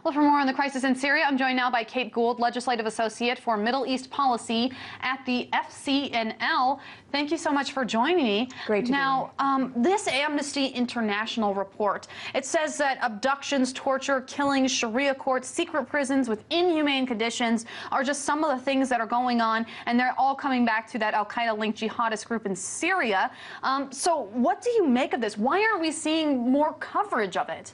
Well, for more on the crisis in Syria, I'm joined now by Kate Gould, Legislative Associate for Middle East Policy at the FCNL. Thank you so much for joining me. Great to be here. This Amnesty International report, it says that abductions, torture, killings, Sharia courts, secret prisons with inhumane conditions are just some of the things that are going on, and they're all coming back to that Al-Qaeda-linked jihadist group in Syria. So what do you make of this? Why aren't we seeing more coverage of it?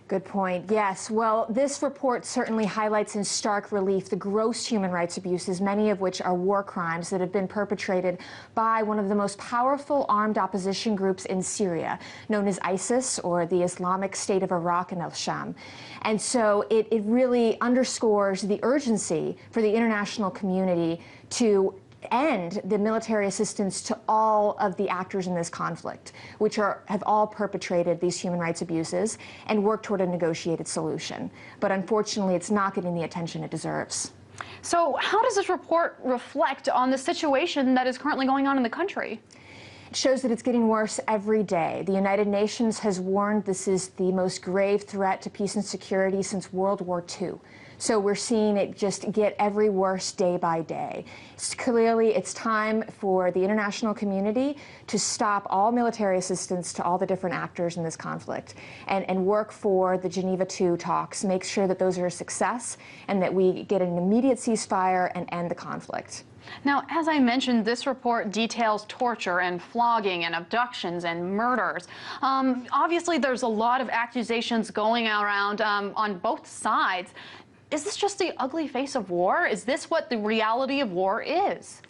Good point. Yes. Well, this report certainly highlights in stark relief the gross human rights abuses, many of which are war crimes that have been perpetrated by one of the most powerful armed opposition groups in Syria, known as ISIS, or the Islamic State of Iraq and al-Sham. And so it really underscores the urgency for the international community to end the military assistance to all of the actors in this conflict, which have all perpetrated these human rights abuses, and work toward a negotiated solution. But unfortunately, it's not getting the attention it deserves. So how does this report reflect on the situation that is currently going on in the country? It shows that it's getting worse every day. The United Nations has warned this is the most grave threat to peace and security since World War II. So we're seeing it just get every worse day by day. Clearly, it's time for the international community to stop all military assistance to all the different actors in this conflict and work for the Geneva II talks, make sure that those are a success and that we get an immediate ceasefire and end the conflict. Now, as I mentioned, this report details torture and flogging and abductions and murders. Obviously, there's a lot of accusations going around on both sides. Is this just the ugly face of war? Is this what the reality of war is?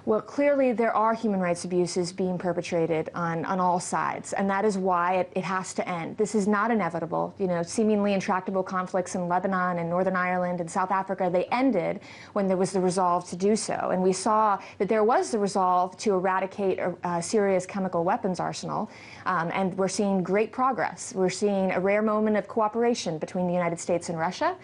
Well, clearly there are human rights abuses being perpetrated on all sides, and that is why it has to end. This is not inevitable. You know, seemingly intractable conflicts in Lebanon and Northern Ireland and South Africa, they ended when there was the resolve to do so. And we saw that there was the resolve to eradicate Syria's chemical weapons arsenal, and we're seeing great progress. We're seeing a rare moment of cooperation between the United States and Russia.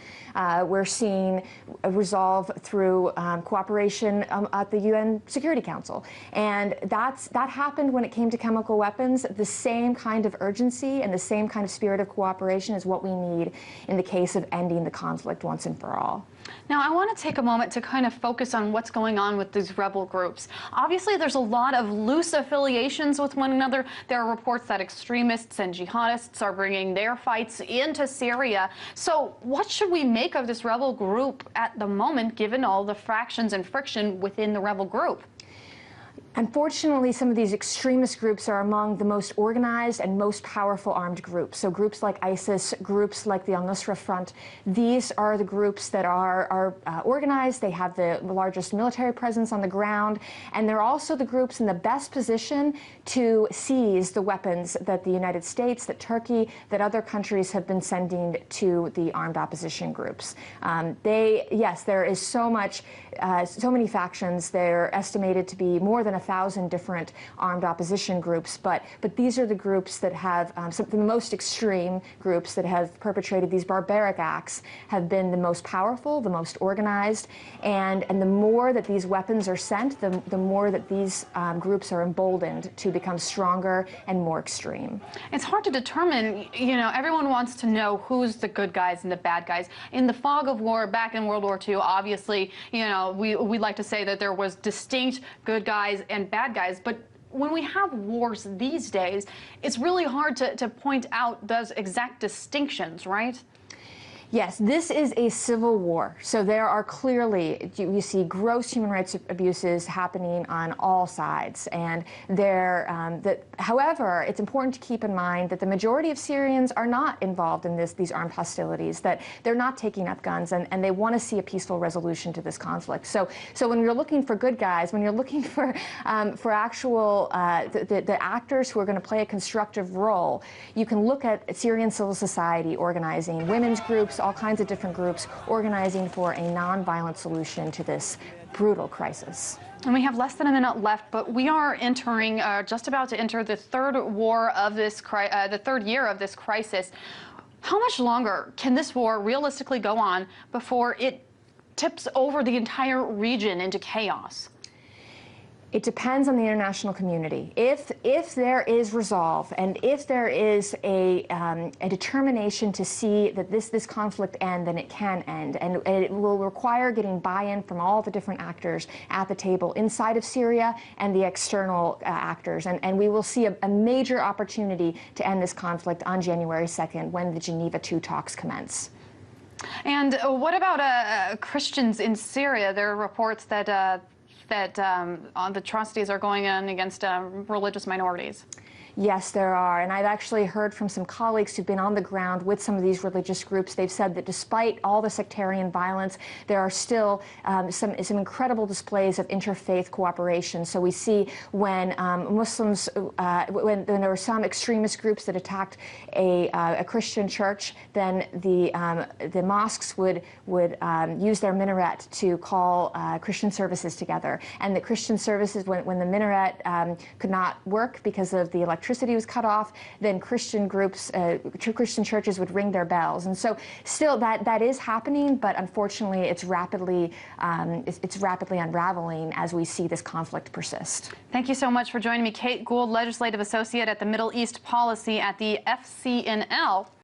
We're seeing a resolve through cooperation at the UN Security Council. And that happened when it came to chemical weapons. The same kind of urgency and the same kind of spirit of cooperation is what we need in the case of ending the conflict once and for all. Now, I want to take a moment to kind of focus on what's going on with these rebel groups. Obviously, there's a lot of loose affiliations with one another. There are reports that extremists and jihadists are bringing their fights into Syria. So what should we make of this rebel group at the moment, given all the fractions and friction within the rebel group? Unfortunately, some of these extremist groups are among the most organized and most powerful armed groups. So groups like ISIS, groups like the Al-Nusra Front, these are the groups that are organized. They have the largest military presence on the ground, and they're also the groups in the best position to seize the weapons that the United States, that Turkey, that other countries have been sending to the armed opposition groups. Yes, there is so many factions. They're estimated to be more than 1,000 different armed opposition groups, but these are the groups that have the most extreme groups that have perpetrated these barbaric acts have been the most powerful, the most organized, and the more that these weapons are sent, the more that these groups are emboldened to become stronger and more extreme. It's hard to determine. You know, everyone wants to know who's the good guys and the bad guys. In the fog of war back in World War II, obviously, you know, we like to say that there was distinct good guys and bad guys, but when we have wars these days, it's really hard to point out those exact distinctions, right? Yes, this is a civil war. So there are clearly, you see gross human rights abuses happening on all sides. And however, it's important to keep in mind that the majority of Syrians are not involved in these armed hostilities, that they're not taking up guns, and they want to see a peaceful resolution to this conflict. So when you're looking for good guys, when you're looking for actual, the actors who are going to play a constructive role, you can look at Syrian civil society organizing, women's groups, all kinds of different groups organizing for a nonviolent solution to this brutal crisis. And we have less than a minute left, but we are entering, just about to enter the third war of this, the third year of this crisis. How much longer can this war realistically go on before it tips over the entire region into chaos? It depends on the international community. If there is resolve and if there is a determination to see that this conflict end, then it can end. And it will require getting buy-in from all the different actors at the table inside of Syria and the external actors. And we will see a major opportunity to end this conflict on January 2nd when the Geneva II talks commence. And what about Christians in Syria? There are reports that the atrocities are going on against religious minorities. Yes, there are. And I've actually heard from some colleagues who've been on the ground with some of these religious groups. They've said that despite all the sectarian violence, there are still some incredible displays of interfaith cooperation. So we see when Muslims, when there were some extremist groups that attacked a Christian church, then the mosques would use their minaret to call Christian services together. And the Christian services, when the minaret could not work because of the electricity was cut off, then Christian groups, Christian churches would ring their bells. And so still that is happening, but unfortunately it's rapidly unraveling as we see this conflict persist. Thank you so much for joining me. Kate Gould, Legislative Associate at the Middle East Policy at the FCNL.